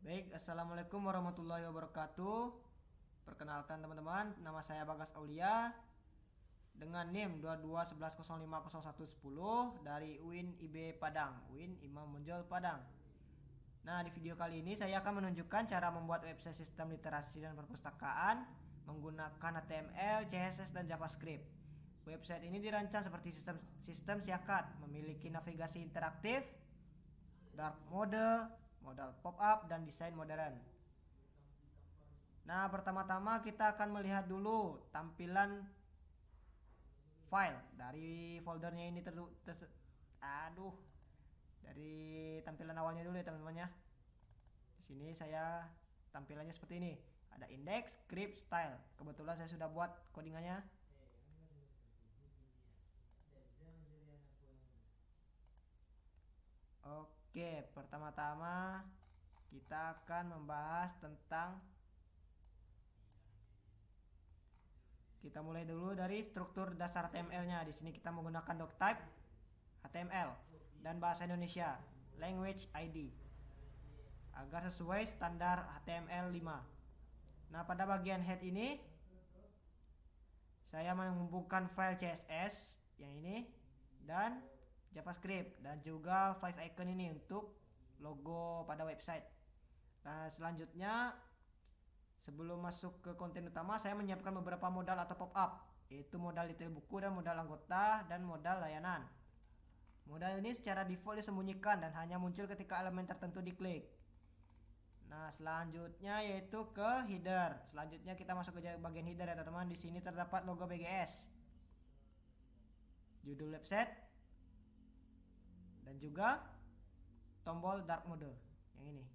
Baik, assalamualaikum warahmatullahi wabarakatuh. Perkenalkan teman-teman, nama saya Bagas Aulia dengan NIM 2211050110 dari UIN IB Padang, UIN Imam Bonjol Padang. Nah, di video kali ini saya akan menunjukkan cara membuat website sistem literasi dan perpustakaan menggunakan HTML, CSS, dan JavaScript. Website ini dirancang seperti sistem siakat, memiliki navigasi interaktif, dark mode, modal pop-up, dan desain modern. Nah, pertama-tama kita akan melihat dulu tampilan file dari foldernya ini dari tampilan awalnya dulu ya teman-teman ya. Di sini saya tampilannya seperti ini. Ada index, script, style. Kebetulan saya sudah buat codingannya. Oke, pertama-tama kita akan membahas tentang, kita mulai dulu dari struktur dasar HTML-nya. Di sini kita menggunakan doctype HTML dan bahasa Indonesia, language ID, agar sesuai standar HTML 5. Nah, pada bagian head ini saya menghubungkan file CSS yang ini dan JavaScript dan juga 5 icon ini untuk logo pada website. Nah, selanjutnya sebelum masuk ke konten utama, saya menyiapkan beberapa modal atau pop-up, yaitu modal detail buku dan modal anggota dan modal layanan. Modal ini secara default disembunyikan dan hanya muncul ketika elemen tertentu diklik. Nah, selanjutnya yaitu ke header. Selanjutnya kita masuk ke bagian header ya teman-teman. Di sini terdapat logo BGS, judul website, dan juga tombol dark mode yang ini.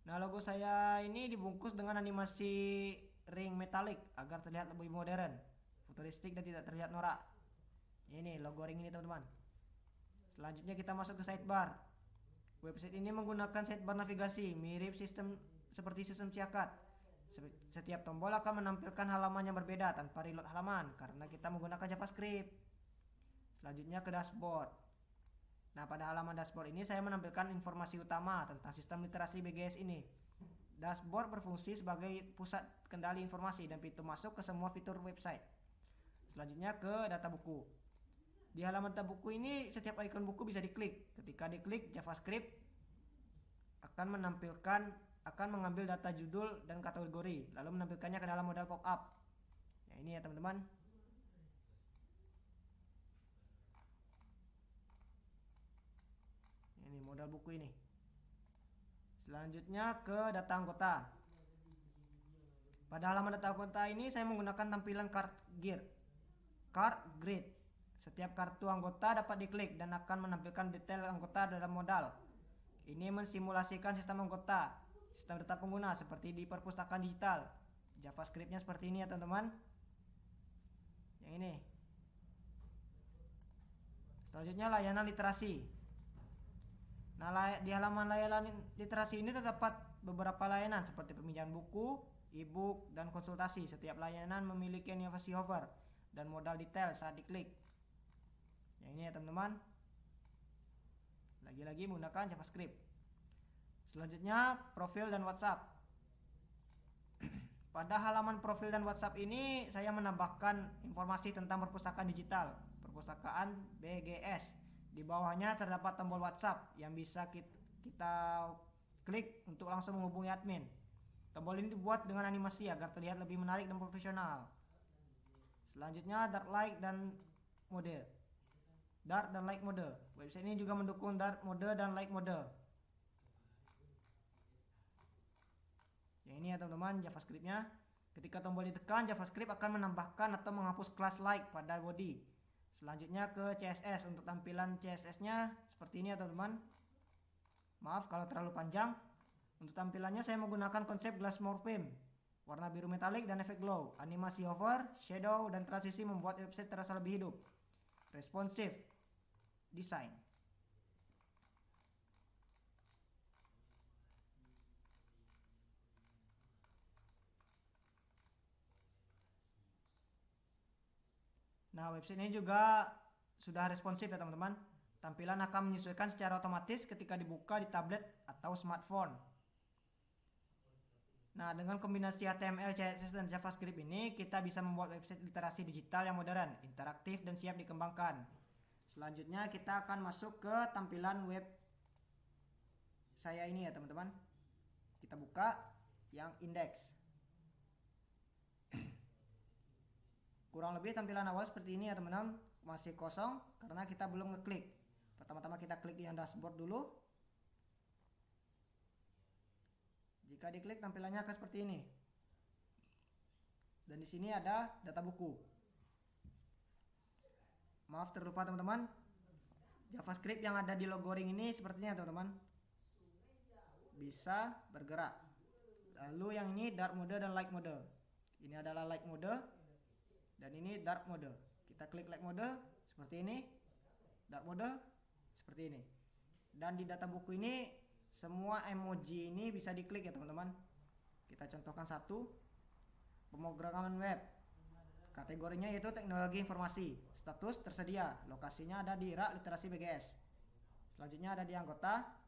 Nah, logo saya ini dibungkus dengan animasi ring metalik agar terlihat lebih modern, futuristik, dan tidak terlihat norak. Ini logo ring ini teman-teman. Selanjutnya kita masuk ke sidebar. Website ini menggunakan sidebar navigasi mirip seperti sistem siakat. Setiap tombol akan menampilkan halaman yang berbeda tanpa reload halaman karena kita menggunakan JavaScript. Selanjutnya ke dashboard. Nah, pada halaman dashboard ini saya menampilkan informasi utama tentang sistem literasi BGS ini. Dashboard berfungsi sebagai pusat kendali informasi dan pintu masuk ke semua fitur website. Selanjutnya ke data buku. Di halaman data buku ini setiap ikon buku bisa diklik. Ketika diklik, JavaScript akan mengambil data judul dan kategori, lalu menampilkannya ke dalam modal pop-up. Nah, ini ya teman-teman. Ini modal buku ini. Selanjutnya ke data anggota. Pada halaman data anggota ini saya menggunakan tampilan card grid. Setiap kartu anggota dapat diklik dan akan menampilkan detail anggota dalam modal. Ini mensimulasikan sistem anggota, sistem data pengguna seperti di perpustakaan digital. JavaScript-nya seperti ini ya teman-teman. Yang ini. Selanjutnya layanan literasi. Nah, di halaman layanan literasi ini terdapat beberapa layanan seperti peminjaman buku, e-book, dan konsultasi. Setiap layanan memiliki animasi hover dan modal detail saat diklik. Yang ini ya teman-teman. Lagi-lagi menggunakan JavaScript. Selanjutnya profil dan WhatsApp. Pada halaman profil dan WhatsApp ini saya menambahkan informasi tentang perpustakaan digital, perpustakaan BGS. Di bawahnya terdapat tombol WhatsApp yang bisa kita klik untuk langsung menghubungi admin. Tombol ini dibuat dengan animasi agar terlihat lebih menarik dan profesional. Selanjutnya dark light dan light mode. Website ini juga mendukung dark mode dan light mode. Yang ini ya teman-teman JavaScript-nya. Ketika tombol ditekan, JavaScript akan menambahkan atau menghapus kelas like pada body. Selanjutnya ke CSS. Untuk tampilan CSS-nya seperti ini ya teman-teman. Maaf kalau terlalu panjang. Untuk tampilannya saya menggunakan konsep glass morpheme, warna biru metalik dan efek glow. Animasi hover, shadow, dan transisi membuat website terasa lebih hidup. Responsive design. Nah, website ini juga sudah responsif ya teman-teman. Tampilan akan menyesuaikan secara otomatis ketika dibuka di tablet atau smartphone. Nah, dengan kombinasi HTML, CSS, dan JavaScript ini, kita bisa membuat website literasi digital yang modern, interaktif, dan siap dikembangkan. Selanjutnya, kita akan masuk ke tampilan web saya ini ya teman-teman. Kita buka yang indeks. Kurang lebih tampilan awal seperti ini ya teman-teman. Masih kosong karena kita belum ngeklik. Pertama-tama kita klik yang dashboard dulu. Jika diklik tampilannya akan seperti ini. Dan di sini ada data buku. Maaf terlupa teman-teman. JavaScript yang ada di logo ring ini sepertinya teman-teman. Bisa bergerak. Lalu yang ini dark mode dan light mode. Ini adalah light mode dan ini dark mode. Kita klik light mode seperti ini. Dark mode seperti ini. Dan di data buku ini semua emoji ini bisa diklik ya teman-teman. Kita contohkan satu. Pemrograman web. Kategorinya yaitu teknologi informasi. Status tersedia. Lokasinya ada di Rak Literasi BGS. Selanjutnya ada di anggota.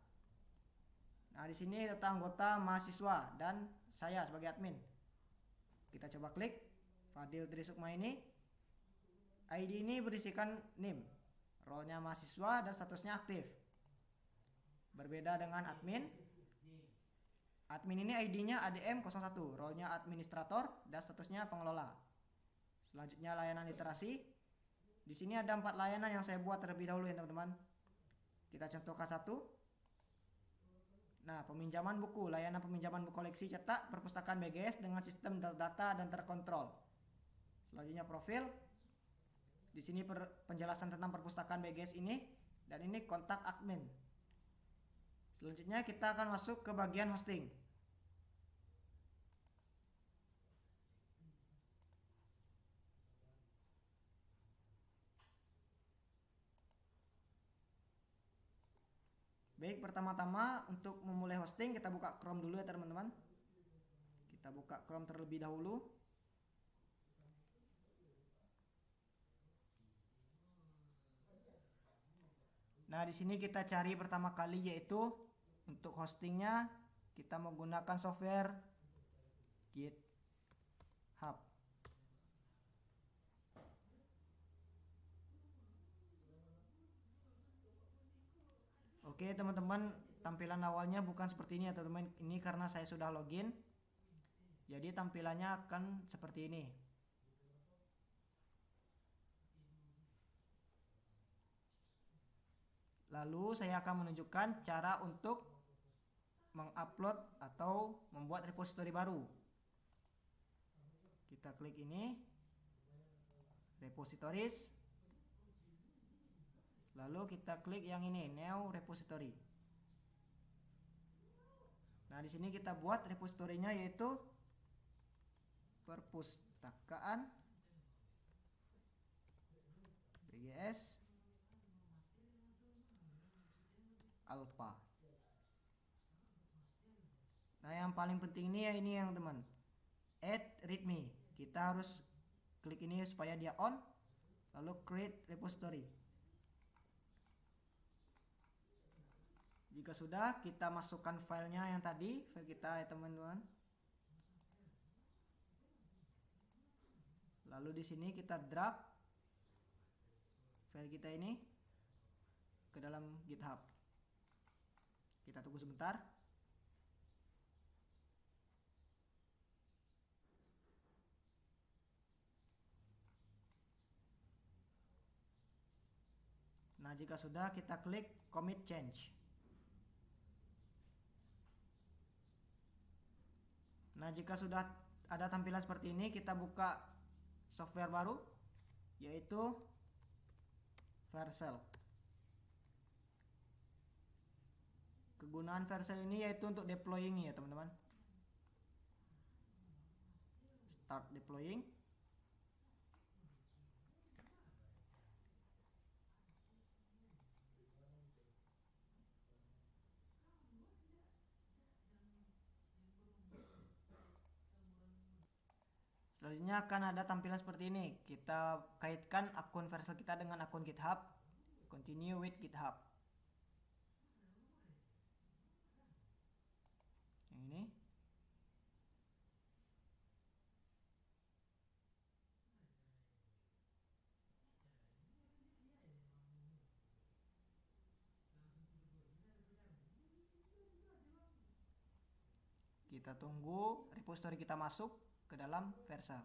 Nah, di sini data anggota mahasiswa dan saya sebagai admin. Kita coba klik Fadil Trisukma ini. ID ini berisikan NIM, role-nya mahasiswa dan statusnya aktif. Berbeda dengan admin. Admin ini ID-nya ADM01, role-nya administrator dan statusnya pengelola. Selanjutnya layanan literasi. Di sini ada 4 layanan yang saya buat terlebih dahulu ya teman-teman. Kita contohkan satu. Nah, peminjaman buku, layanan peminjaman buku koleksi cetak perpustakaan BGS dengan sistem terdata dan terkontrol. Selanjutnya profil. Di sini penjelasan tentang perpustakaan BGS ini dan ini kontak admin. Selanjutnya kita akan masuk ke bagian hosting. Baik, pertama-tama untuk memulai hosting kita buka Chrome dulu ya teman-teman. Kita buka Chrome terlebih dahulu. Nah, di sini kita cari pertama kali yaitu untuk hostingnya kita menggunakan software GitHub. Oke teman-teman, tampilan awalnya bukan seperti ini ya teman-teman. Ini karena saya sudah login. Jadi tampilannya akan seperti ini. Lalu saya akan menunjukkan cara untuk mengupload atau membuat repository baru. Kita klik ini, repositories. Lalu kita klik yang ini, new repository. Nah, di sini kita buat repositorinya yaitu perpustakaan BGS Alpha. Nah, yang paling penting ini ya ini yang teman, add readme. Kita harus klik ini supaya dia on, lalu create repository. Jika sudah, kita masukkan filenya yang tadi, file kita ya teman-teman. Lalu di sini kita drag file kita ini ke dalam GitHub. Kita tunggu sebentar. Nah, jika sudah kita klik commit change. Nah, jika sudah ada tampilan seperti ini, kita buka software baru yaitu Vercel. Kegunaan Vercel ini yaitu untuk deploying ya teman-teman. Start deploying. Selanjutnya akan ada tampilan seperti ini. Kita kaitkan akun Vercel kita dengan akun GitHub. Continue with GitHub. Kita tunggu repository kita masuk ke dalam Vercel.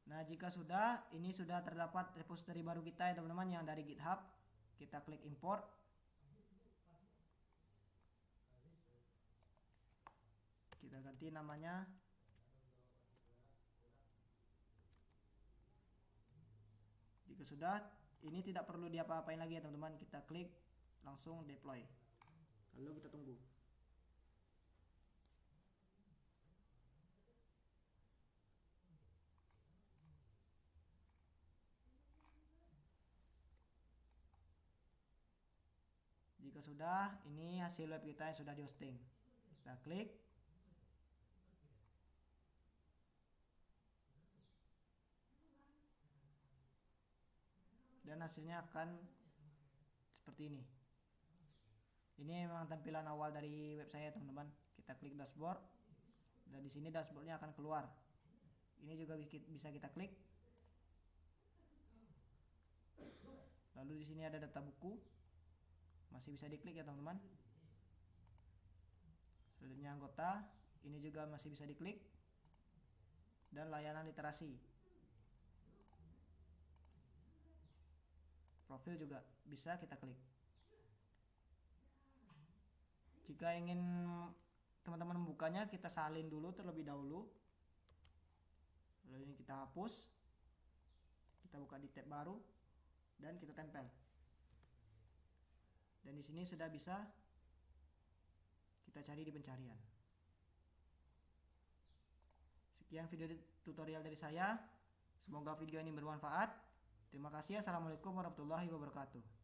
Nah, jika sudah, ini sudah terdapat repository baru kita ya teman-teman, yang dari GitHub. Kita klik import. Kita ganti namanya. Jika sudah, ini tidak perlu diapa-apain lagi ya teman-teman. Kita klik langsung deploy. Lalu kita tunggu. Jika sudah, ini hasil web kita yang sudah di hosting. Kita klik. Dan hasilnya akan seperti ini. Ini memang tampilan awal dari web saya teman-teman. Kita klik dashboard. Dan di sini dashboardnya akan keluar. Ini juga bisa kita klik. Lalu di sini ada data buku. Masih bisa diklik ya teman-teman. Selanjutnya anggota, ini juga masih bisa diklik. Dan layanan literasi. Profil juga bisa kita klik. Jika ingin teman-teman membukanya, kita salin dulu terlebih dahulu. Lalu ini kita hapus. Kita buka di tab baru dan kita tempel. Dan di sini sudah bisa kita cari di pencarian. Sekian video tutorial dari saya. Semoga video ini bermanfaat. Terima kasih. Assalamualaikum warahmatullahi wabarakatuh.